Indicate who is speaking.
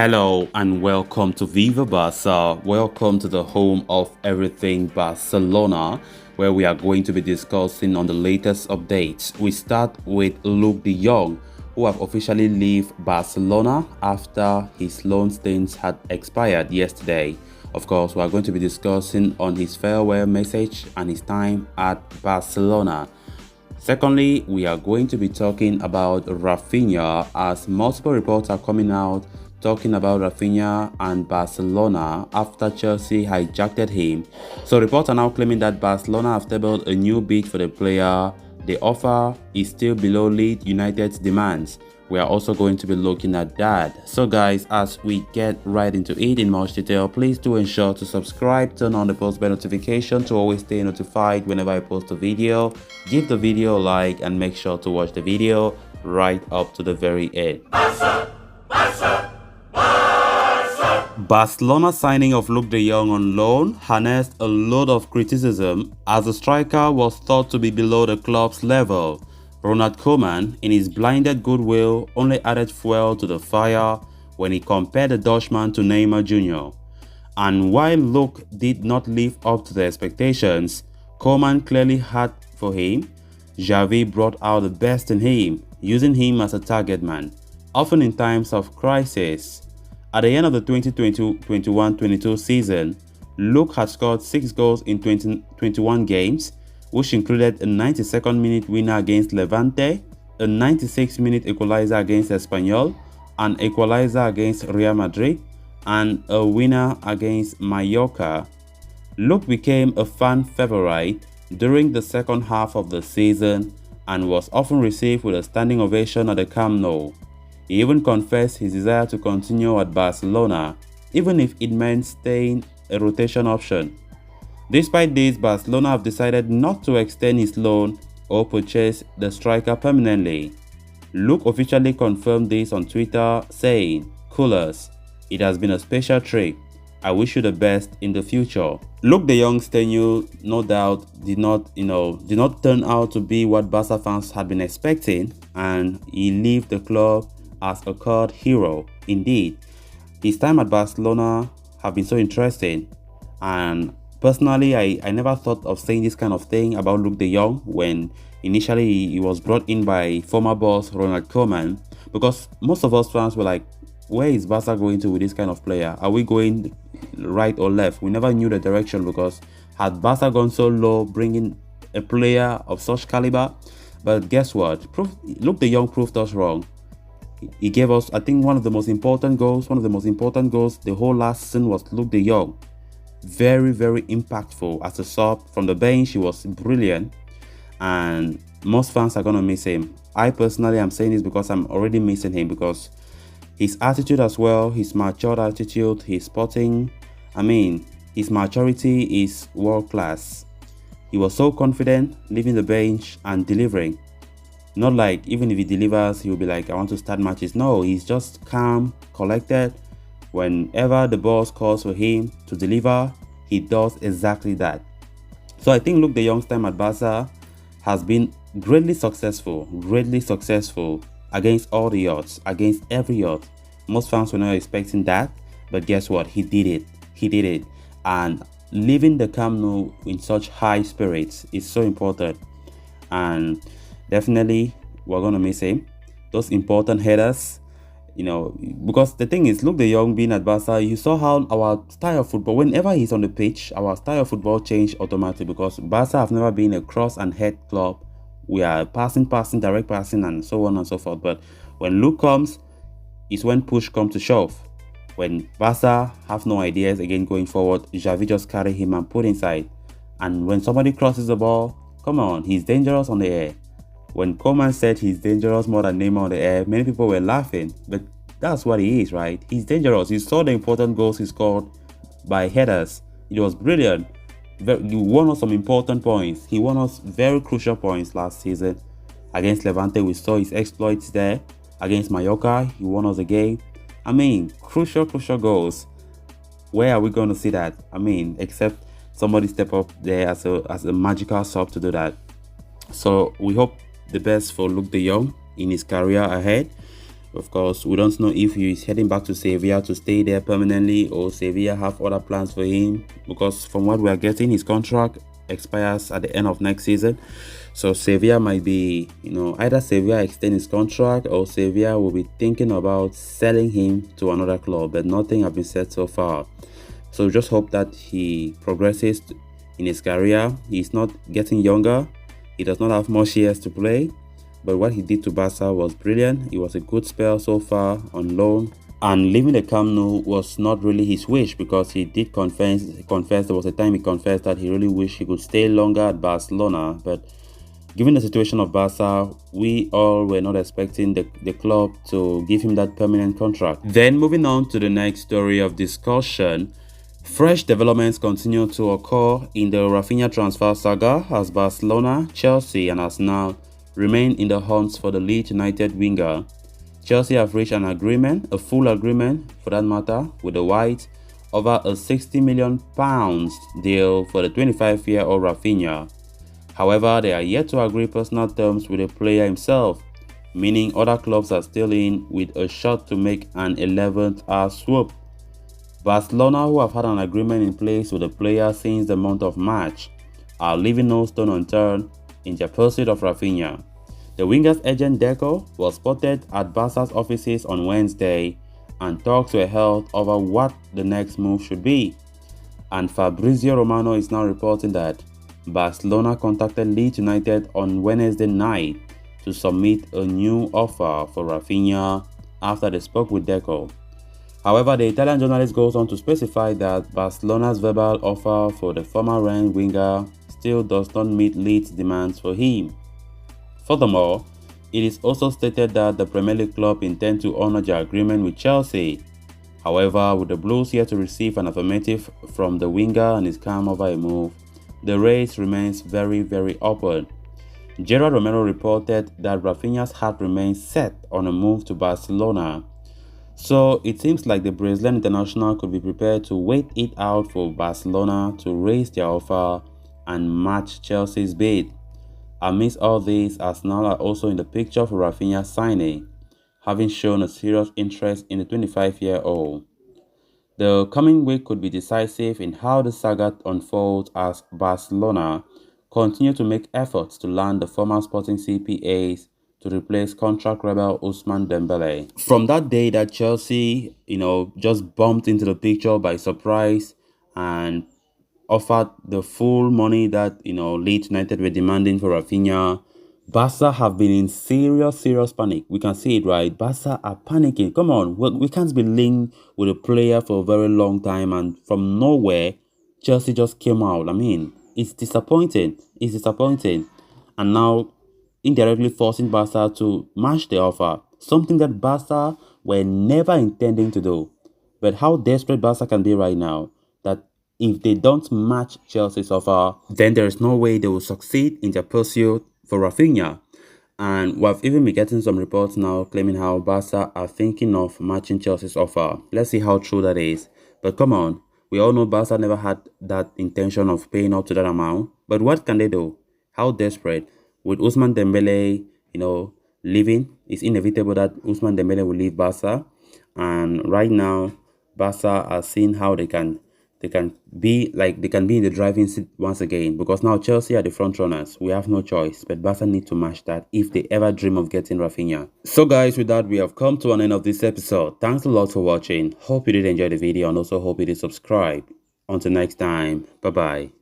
Speaker 1: Hello and welcome to Viva Barca. Welcome to the home of everything Barcelona, where we are going to be discussing on the latest updates. We start with Luuk de Jong, who have officially left Barcelona after his loan stints had expired yesterday. Of course, we are going to be discussing on his farewell message and his time at Barcelona. Secondly, we are going to be talking about Raphinha, as multiple reports are coming out talking about Raphinha and Barcelona after Chelsea hijacked him. So reports are now claiming that Barcelona have tabled a new bid for the player. The offer is still below Leeds United's demands. We are also going to be looking at that. So guys, as we get right into it in much detail, please do ensure to subscribe, turn on the post bell notification to always stay notified whenever I post a video. Give the video a like and make sure to watch the video right up to the very end. Barcelona signing of Luuk de Jong on loan harnessed a lot of criticism as the striker was thought to be below the club's level. Ronald Koeman, in his blinded goodwill, only added fuel to the fire when he compared the Dutchman to Neymar Jr. And while Luuk did not live up to the expectations Koeman clearly had for him, Xavi brought out the best in him, using him as a target man, often in times of crisis. At the end of the 2020-21-22 season, Luuk had scored 6 goals in 21 games, which included a 92nd minute winner against Levante, a 96-minute equalizer against Espanyol, an equalizer against Real Madrid, and a winner against Mallorca. Luuk became a fan favorite during the second half of the season and was often received with a standing ovation at the Camp Nou. He even confessed his desire to continue at Barcelona, even if it meant staying a rotation option. Despite this, Barcelona have decided not to extend his loan or purchase the striker permanently. Luuk officially confirmed this on Twitter, saying, "Coolers, it has been a special trip. I wish you the best in the future." Luuk de Jong's tenure, no doubt, did not turn out to be what Barca fans had been expecting, and he left the club as a cult hero. Indeed, his time at Barcelona have been so interesting, and personally, I never thought of saying this kind of thing about Luuk de Jong when initially he was brought in by former boss Ronald Koeman, because most of us fans were like, where is Barca going to with this kind of player? Are we going right or left? We never knew the direction, because had Barca gone so low bringing a player of such caliber? But guess what? Luuk de Jong proved us wrong. He gave us, I think, one of the most important goals the whole last season was Luuk de Jong. Very, very impactful as a sub from the bench. He was brilliant, and most fans are gonna miss him. I personally am saying this because I'm already missing him, because his attitude as well, his matured attitude, his sporting, his maturity is world class. He was so confident leaving the bench and delivering. Not like even if he delivers, he'll be like, I want to start matches. No, he's just calm, collected. Whenever the boss calls for him to deliver, he does exactly that. So I think Luuk de Jong's time at Barca has been greatly successful against all the odds, against every odds. Most fans were not expecting that, but guess what? He did it. And leaving the Camp Nou in such high spirits is so important. And definitely, we're going to miss him. Those important headers, because the thing is, Luuk de Jong being at Barca, you saw how our style of football, whenever he's on the pitch, our style of football changed automatically, because Barca have never been a cross and head club. We are passing, direct passing, and so on and so forth. But when Luuk comes, it's when push comes to shove. When Barca have no ideas again going forward, Xavi just carry him and put inside. And when somebody crosses the ball, come on, he's dangerous on the air. When Koeman said he's dangerous more than Neymar on the air, many people were laughing, but that's what he is, right? He's dangerous. You saw the important goals he scored by headers. It was brilliant. He won us some important points. He won us very crucial points last season. Against Levante, we saw his exploits there. Against Mallorca, he won us a game. Crucial goals. Where are we going to see that? Except somebody step up there as a magical sub to do that. So we hope the best for Luuk de Jong in his career ahead. Of course, we don't know if he is heading back to Sevilla to stay there permanently or Sevilla have other plans for him, because from what we are getting, his contract expires at the end of next season. So Sevilla might be, either Sevilla extend his contract or Sevilla will be thinking about selling him to another club, but nothing has been said so far. So just hope that he progresses in his career. He's not getting younger. He does not have much years to play. But what he did to Barca was brilliant. It was a good spell so far on loan. And leaving the Camp Nou was not really his wish, because he did confess there was a time he confessed that he really wished he could stay longer at Barcelona. But given the situation of Barca, we all were not expecting the club to give him that permanent contract. Then moving on to the next story of discussion, fresh developments continue to occur in the Raphinha transfer saga as Barcelona, Chelsea and Arsenal remain in the hunt for the Leeds United winger. Chelsea have reached an agreement, a full agreement for that matter, with the Whites over a £60 million deal for the 25-year-old Raphinha. However, they are yet to agree personal terms with the player himself, meaning other clubs are still in with a shot to make an 11th hour swoop. Barcelona, who have had an agreement in place with the player since the month of March, are leaving no stone unturned in their pursuit of Raphinha. The winger's agent Deco was spotted at Barca's offices on Wednesday, and talks were held over what the next move should be. And Fabrizio Romano is now reporting that Barcelona contacted Leeds United on Wednesday night to submit a new offer for Raphinha after they spoke with Deco. However, the Italian journalist goes on to specify that Barcelona's verbal offer for the former Rennes winger still does not meet Leeds' demands for him. Furthermore, it is also stated that the Premier League club intend to honor their agreement with Chelsea. However, with the Blues yet to receive an affirmative from the winger and his calm over a move, the race remains very, very open. Gerard Romero reported that Raphinha's heart remains set on a move to Barcelona. So it seems like the Brazilian international could be prepared to wait it out for Barcelona to raise their offer and match Chelsea's bid. Amidst all this, Arsenal are also in the picture for Raphinha's signing, having shown a serious interest in the 25-year-old. The coming week could be decisive in how the saga unfolds as Barcelona continue to make efforts to land the former Sporting CPAs to replace contract rebel Ousmane Dembele. From that day that Chelsea, just bumped into the picture by surprise and offered the full money that, Leeds United were demanding for Raphinha, Barca have been in serious panic. We can see it, right? Barca are panicking. Come on, we can't be linked with a player for a very long time, and from nowhere, Chelsea just came out. I mean, it's disappointing. It's disappointing. And now, indirectly forcing Barca to match the offer, something that Barca were never intending to do. But how desperate Barca can be right now, that if they don't match Chelsea's offer, then there is no way they will succeed in their pursuit for Raphinha. And we've even been getting some reports now claiming how Barca are thinking of matching Chelsea's offer. Let's see how true that is. But come on, we all know Barca never had that intention of paying up to that amount. But what can they do? How desperate? With Ousmane Dembele, leaving, it's inevitable that Ousmane Dembele will leave Barca. And right now, Barca are seeing how they can be in the driving seat once again, because now Chelsea are the front runners. We have no choice, but Barca need to match that if they ever dream of getting Raphinha. So guys, with that, we have come to an end of this episode. Thanks a lot for watching. Hope you did enjoy the video, and also hope you did subscribe. Until next time, bye bye.